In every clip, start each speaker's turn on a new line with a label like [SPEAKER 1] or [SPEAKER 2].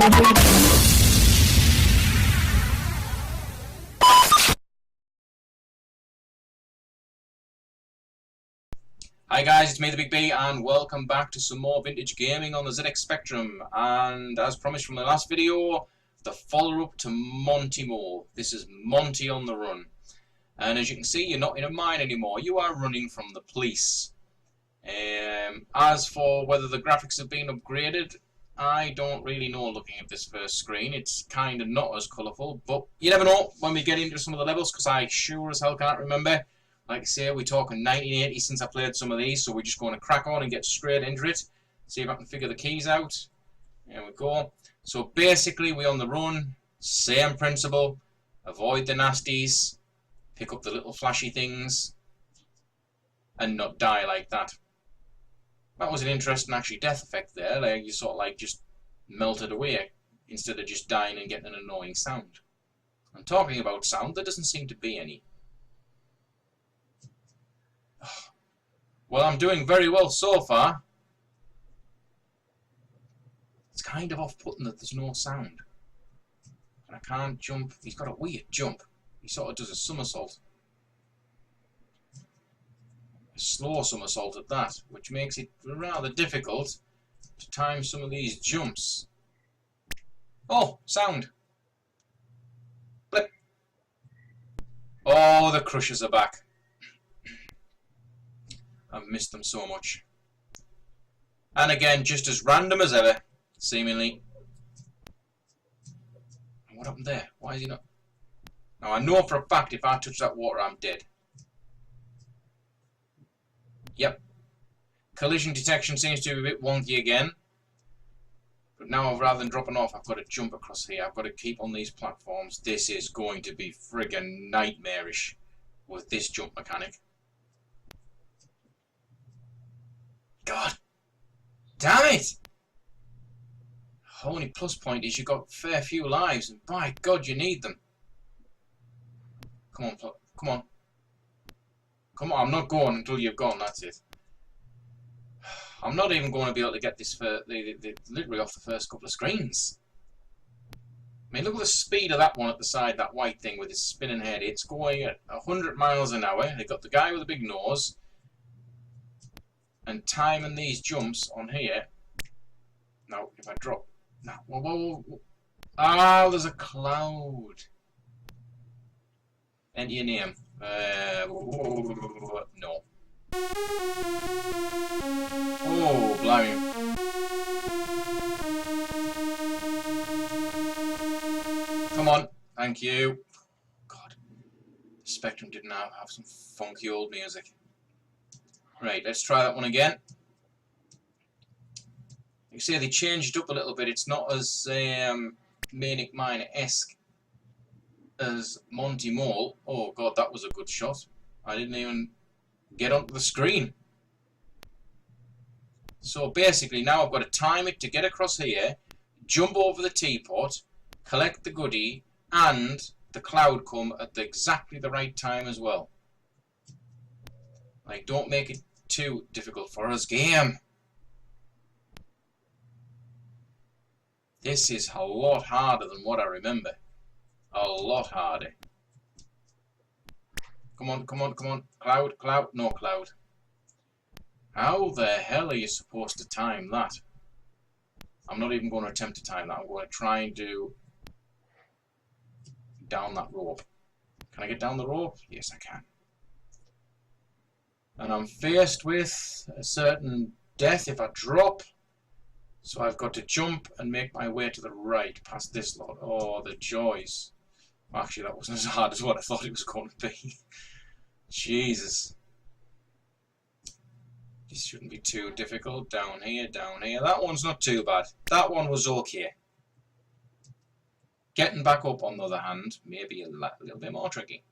[SPEAKER 1] Hi guys, it's me the Big B and welcome back to some more vintage gaming on the ZX Spectrum, and as promised from the last video, the follow-up to Monty Mole. This is Monty on the run, and as you can see you're not in a mine anymore, you are running from the police. As for whether the graphics have been upgraded, I don't really know looking at this first screen. It's kind of not as colourful, but you never know when we get into some of the levels, because I sure as hell can't remember. Like I say, we're talking 1980 since I played some of these, so we're just going to crack on and get straight into it. See if I can figure the keys out. There we go. So basically, we're on the run. Same principle. Avoid the nasties. Pick up the little flashy things. And not die like that. That was an interesting, actually, death effect there. Like, you sort of like just melted away instead of just dying and getting an annoying sound. And talking about sound, there doesn't seem to be any. Well, I'm doing very well so far. It's kind of off-putting that there's no sound. And I can't jump. He's got a weird jump. He sort of does a somersault. A slow somersault at that, which makes it rather difficult to time some of these jumps. Oh, sound. Blip. Oh, the crushers are back. I've missed them so much. And again, just as random as ever, seemingly. What happened there? Why is he not? Now, I know for a fact if I touch that water, I'm dead. Yep. Collision detection seems to be a bit wonky again. But now, rather than dropping off, I've got to jump across here. I've got to keep on these platforms. This is going to be friggin' nightmarish with this jump mechanic. God damn it! Only plus point is you've got a fair few lives, and by God, you need them. Come on, come on. Come on, I'm not going until you've gone, that's it. I'm not even going to be able to get this for literally off the first couple of screens. I mean, look at the speed of that one at the side, that white thing with his spinning head. It's going at 100 miles an hour. They've got the guy with the big nose. And timing these jumps on here. Now, if I drop. No. Whoa, whoa, whoa. Ah, there's a cloud. Enter your name. No. Oh, blimey. Come on. Thank you. God. The Spectrum didn't have some funky old music. Right, let's try that one again. You see, they changed it up a little bit. It's not as Manic Miner-esque as Monty Mole. Oh God, that was a good shot. I didn't even get onto the screen. So basically, now I've got to time it to get across here, jump over the teapot, collect the goodie, and the cloud come at exactly the right time as well. Like, don't make it too difficult for us, game. This is a lot harder than what I remember. A lot harder. Come on, come on, come on. Cloud, cloud, no cloud. How the hell are you supposed to time that? I'm not even going to attempt to time that. I'm going to try and do down that rope. Can I get down the rope? Yes, I can. And I'm faced with a certain death if I drop. So I've got to jump and make my way to the right past this lot. Oh, the joys. Actually, that wasn't as hard as what I thought it was going to be. Jesus. This shouldn't be too difficult. Down here, down here. That one's not too bad. That one was okay. Getting back up, on the other hand, maybe a little bit more tricky.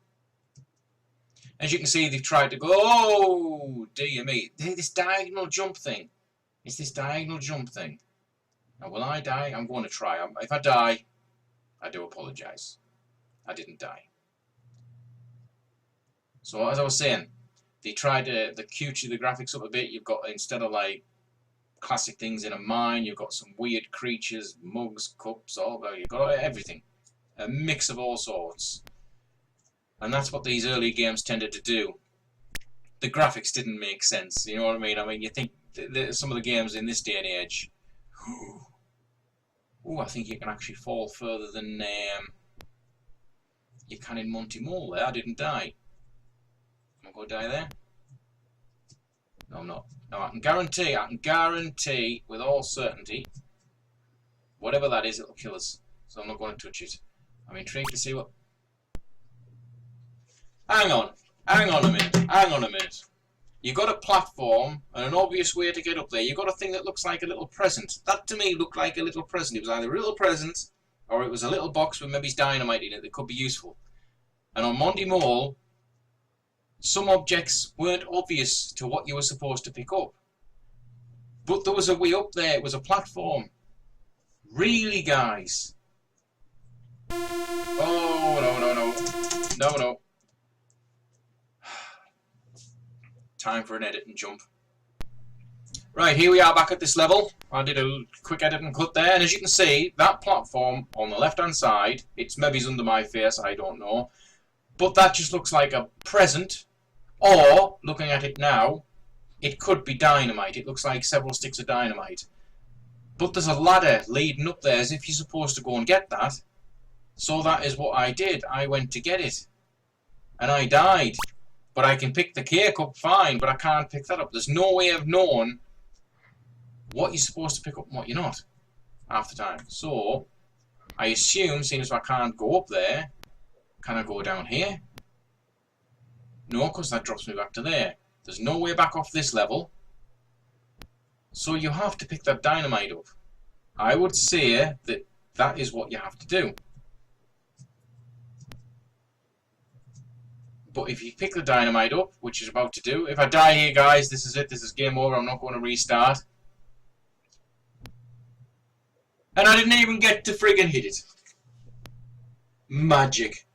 [SPEAKER 1] As you can see, they've tried to go, oh, dear me. This diagonal jump thing. It's this diagonal jump thing. Now, will I die? I'm going to try. If I die, I do apologise. I didn't die. So, as I was saying, they tried to cutie the graphics up a bit. You've got, instead of like classic things in a mine. You've got some weird creatures, mugs, cups, you've got everything. A mix of all sorts. And that's what these early games tended to do. The graphics didn't make sense, you know what I mean? I mean, you think some of the games in this day and age... Oh, I think you can actually fall further than you can in Monty Mole there. I didn't die. Am I going to die there? No, I'm not. No, I can guarantee with all certainty, whatever that is, it'll kill us. So I'm not going to touch it. I'm intrigued to see what... Hang on a minute. You've got a platform and an obvious way to get up there. You've got a thing that looks like a little present. That to me looked like a little present. It was either a little present or it was a little box with maybe dynamite in it that could be useful. And on Monty Mole, some objects weren't obvious to what you were supposed to pick up. But there was a way up there. It was a platform. Really, guys? Oh, no. Time for an edit and jump. Right, here we are back at this level. I did a quick edit and cut there, and as you can see, that platform on the left-hand side, it's maybe under my face, I don't know, but that just looks like a present, or, looking at it now, it could be dynamite. It looks like several sticks of dynamite. But there's a ladder leading up there as if you're supposed to go and get that. So that is what I did. I went to get it. And I died. But I can pick the cake up fine, but I can't pick that up. There's no way of knowing what you're supposed to pick up and what you're not half the time. So, I assume, seeing as I can't go up there, can I go down here? No, because that drops me back to there. There's no way back off this level. So you have to pick that dynamite up. I would say that that is what you have to do. But if you pick the dynamite up, which is about to do, if I die here, guys, this is it. This is game over. I'm not going to restart. And I didn't even get to friggin' hit it. Magic.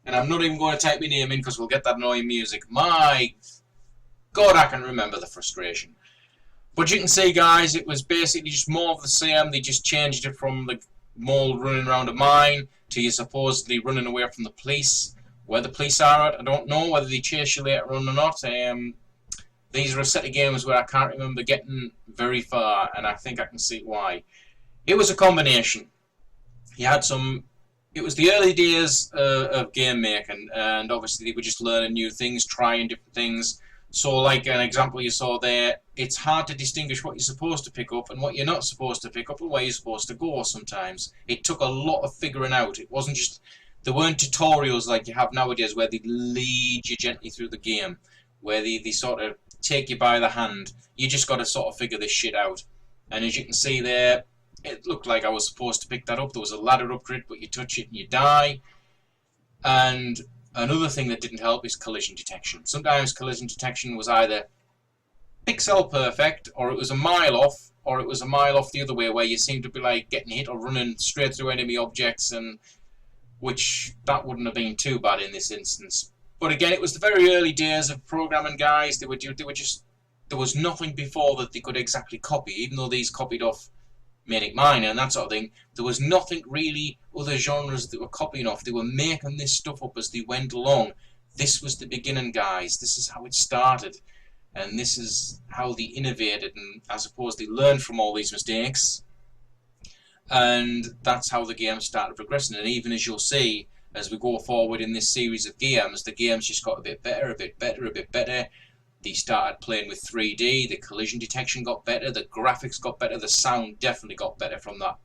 [SPEAKER 1] And I'm not even going to type my name in because we'll get that annoying music. My God, I can remember the frustration. But you can see, guys, it was basically just more of the same. They just changed it from the mole running around a mine to you supposedly running away from the police. Where the police are at, I don't know. Whether they chase you later on or not. These are a set of games where I can't remember getting very far, and I think I can see why. It was a combination. You had some... It was the early days of game making, and obviously they were just learning new things, trying different things. So, like an example you saw there, it's hard to distinguish what you're supposed to pick up and what you're not supposed to pick up and where you're supposed to go sometimes. It took a lot of figuring out. It wasn't just... There weren't tutorials like you have nowadays where they lead you gently through the game, where they sort of take you by the hand. You just got to sort of figure this shit out. And as you can see there, it looked like I was supposed to pick that up. There was a ladder up to it, but you touch it and you die. And another thing that didn't help is collision detection. Sometimes collision detection was either pixel perfect, or it was a mile off, or it was a mile off the other way where you seemed to be like getting hit or running straight through enemy objects, and which that wouldn't have been too bad in this instance. But again, it was the very early days of programming, guys. They were just, there was nothing before that they could exactly copy, even though these copied off Manic Miner and that sort of thing. There was nothing really other genres that were copying off. They were making this stuff up as they went along. This was the beginning, guys. This is how it started. And this is how they innovated, and I suppose they learned from all these mistakes. And that's how the game started progressing. And even as you'll see, as we go forward in this series of games, the games just got a bit better, a bit better, a bit better. They started playing with 3D, the collision detection got better, the graphics got better, the sound definitely got better from that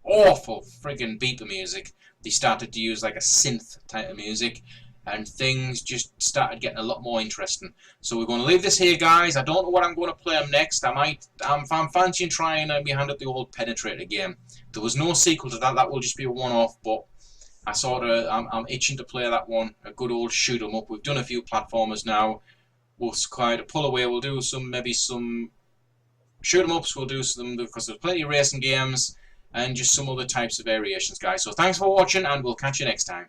[SPEAKER 1] awful friggin' beeper music. They started to use like a synth type of music, and things just started getting a lot more interesting. So we're going to leave this here, guys. I don't know what I'm going to play them next. I'm fancying trying my hand at the old Penetrator game. There was no sequel to that. That will just be a one-off, but I'm itching to play that one. A good old shoot 'em up. We've done a few platformers now. We'll kind of pull away. We'll do maybe some shoot 'em ups. We'll do some, because there's plenty of racing games and just some other types of variations, guys. So thanks for watching, and we'll catch you next time.